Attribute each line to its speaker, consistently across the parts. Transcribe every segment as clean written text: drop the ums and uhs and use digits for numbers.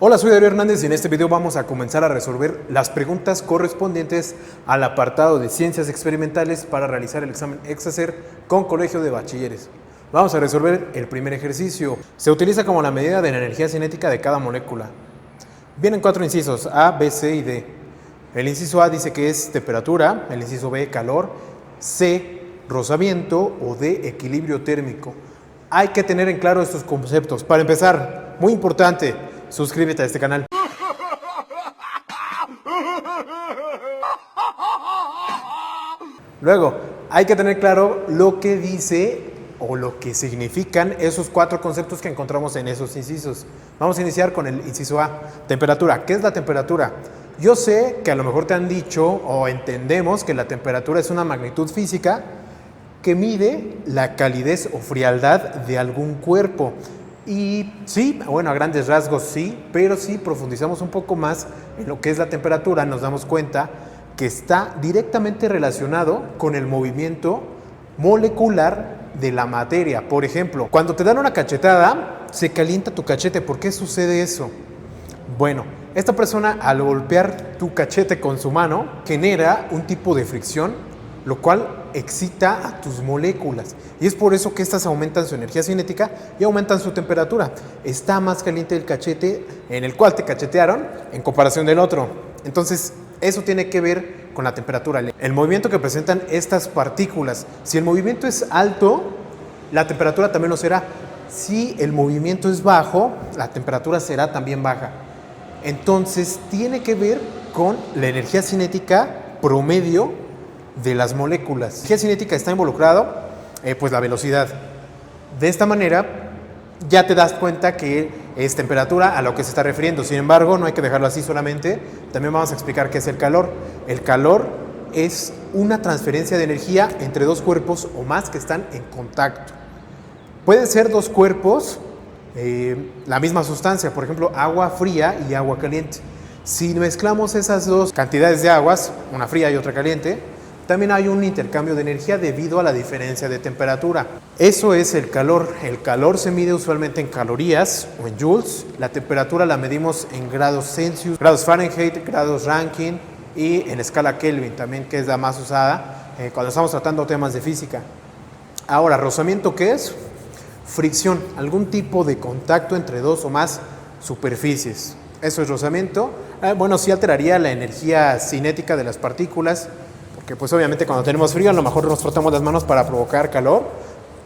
Speaker 1: Hola, soy Darío Hernández y en este video vamos a comenzar a resolver las preguntas correspondientes al apartado de Ciencias Experimentales para realizar el examen Exacer con Colegio de Bachilleres. Vamos a resolver el primer ejercicio. Se utiliza como la medida de la energía cinética de cada molécula. Vienen 4 incisos, A, B, C y D. El inciso A dice que es temperatura, el inciso B, calor, C, rozamiento o D, equilibrio térmico. Hay que tener en claro estos conceptos. Para empezar, muy importante, suscríbete a este canal. Luego, hay que tener claro lo que dice o lo que significan esos 4 conceptos que encontramos en esos incisos. Vamos a iniciar con el inciso A, temperatura. ¿Qué es la temperatura? Yo sé que a lo mejor te han dicho o entendemos que la temperatura es una magnitud física que mide la calidez o frialdad de algún cuerpo. Y sí, bueno, a grandes rasgos sí, pero si profundizamos un poco más en lo que es la temperatura, nos damos cuenta que está directamente relacionado con el movimiento molecular de la materia. Por ejemplo, cuando te dan una cachetada, se calienta tu cachete. ¿Por qué sucede eso? Bueno, esta persona al golpear tu cachete con su mano genera un tipo de fricción, lo cual excita a tus moléculas. Y es por eso que estas aumentan su energía cinética y aumentan su temperatura. Está más caliente el cachete en el cual te cachetearon en comparación del otro. Entonces, eso tiene que ver con la temperatura. El movimiento que presentan estas partículas. Si el movimiento es alto, la temperatura también lo será. Si el movimiento es bajo, la temperatura será también baja. Entonces, tiene que ver con la energía cinética promedio de las moléculas. La energía cinética está involucrado, pues la velocidad. De esta manera, ya te das cuenta que es temperatura a lo que se está refiriendo. Sin embargo, no hay que dejarlo así solamente. También vamos a explicar qué es el calor. El calor es una transferencia de energía entre dos cuerpos o más que están en contacto. Pueden ser dos cuerpos, la misma sustancia, por ejemplo, agua fría y agua caliente. Si mezclamos esas dos cantidades de aguas, una fría y otra caliente, también hay un intercambio de energía debido a la diferencia de temperatura. Eso es el calor. El calor se mide usualmente en calorías o en joules. La temperatura la medimos en grados Celsius, grados Fahrenheit, grados Rankine y en escala Kelvin también, que es la más usada cuando estamos tratando temas de física. Ahora, rozamiento, ¿qué es? Fricción, algún tipo de contacto entre dos o más superficies. Eso es rozamiento. Bueno, sí alteraría la energía cinética de las partículas, porque pues obviamente cuando tenemos frío a lo mejor nos frotamos las manos para provocar calor,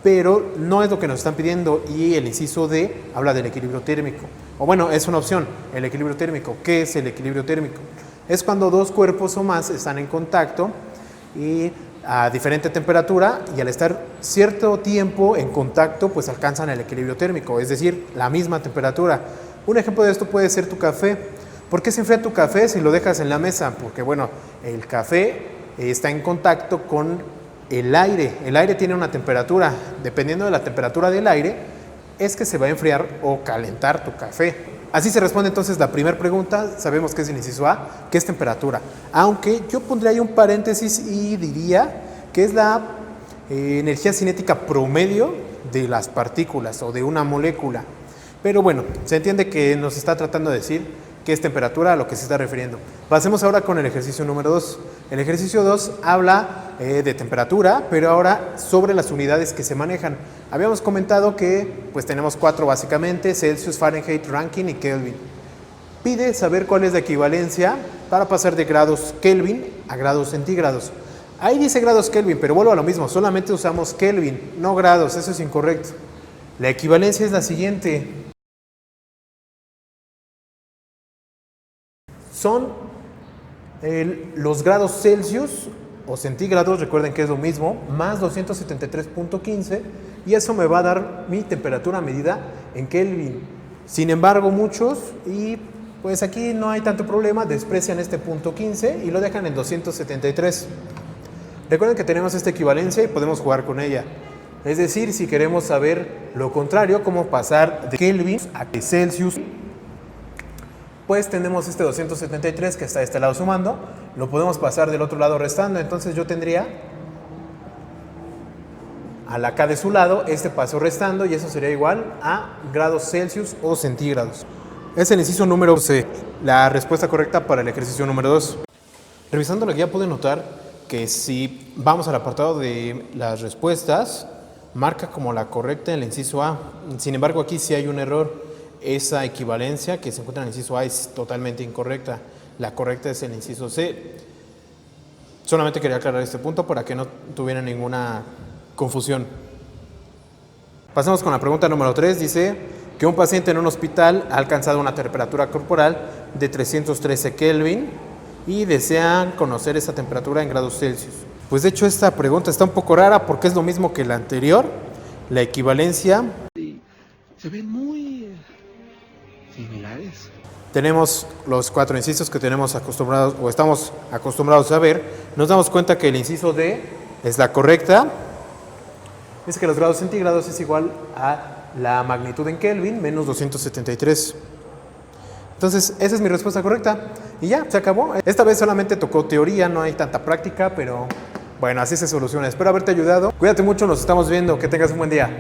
Speaker 1: pero no es lo que nos están pidiendo. Y el inciso D habla del equilibrio térmico. O bueno, es una opción, el equilibrio térmico. ¿Qué es el equilibrio térmico? Es cuando dos cuerpos o más están en contacto y a diferente temperatura, y al estar cierto tiempo en contacto pues alcanzan el equilibrio térmico, es decir, la misma temperatura. Un ejemplo de esto puede ser tu café. ¿Por qué se enfría tu café si lo dejas en la mesa? Porque bueno, el café está en contacto con el aire. El aire tiene una temperatura. Dependiendo de la temperatura del aire, es que se va a enfriar o calentar tu café. Así se responde entonces la primera pregunta. Sabemos que es el inciso A, que es temperatura. Aunque yo pondría ahí un paréntesis y diría que es la energía cinética promedio de las partículas o de una molécula. Pero bueno, se entiende que nos está tratando de decir que es temperatura a lo que se está refiriendo. Pasemos ahora con el ejercicio número 2. El ejercicio 2 habla de temperatura, pero ahora sobre las unidades que se manejan. Habíamos comentado que pues tenemos 4 básicamente: Celsius, Fahrenheit, Rankine y Kelvin. Pide saber cuál es la equivalencia para pasar de grados Kelvin a grados centígrados. Ahí dice grados Kelvin, pero vuelvo a lo mismo, solamente usamos Kelvin, no grados, eso es incorrecto. La equivalencia es la siguiente. Son los grados Celsius o centígrados, recuerden que es lo mismo, más 273.15, y eso me va a dar mi temperatura medida en Kelvin. Sin embargo, muchos, y pues aquí no hay tanto problema, desprecian este punto 15 y lo dejan en 273. Recuerden que tenemos esta equivalencia y podemos jugar con ella. Es decir, si queremos saber lo contrario, cómo pasar de Kelvin a Celsius, pues tenemos este 273 que está de este lado sumando, lo podemos pasar del otro lado restando. Entonces yo tendría a la K de su lado este paso restando, y eso sería igual a grados Celsius o centígrados. Es el inciso número C, la respuesta correcta para el ejercicio número 2. Revisando la guía pueden notar que si vamos al apartado de las respuestas, marca como la correcta el inciso A. Sin embargo, aquí sí hay un error. Esa equivalencia que se encuentra en el inciso A es totalmente incorrecta. La correcta es el inciso C. Solamente quería aclarar este punto para que no tuviera ninguna confusión. Pasamos con la pregunta número 3. Dice que un paciente en un hospital ha alcanzado una temperatura corporal de 313 Kelvin y desea conocer esa temperatura en grados Celsius. Pues de hecho esta pregunta está un poco rara porque es lo mismo que la anterior. La equivalencia
Speaker 2: se ven muy similares.
Speaker 1: Tenemos los 4 incisos que tenemos acostumbrados o estamos acostumbrados a ver. Nos damos cuenta que el inciso D es la correcta. Dice que los grados centígrados es igual a la magnitud en Kelvin menos 273. Entonces, esa es mi respuesta correcta. Y ya, se acabó. Esta vez solamente tocó teoría, no hay tanta práctica, pero bueno, así se soluciona. Espero haberte ayudado. Cuídate mucho, nos estamos viendo. Que tengas un buen día.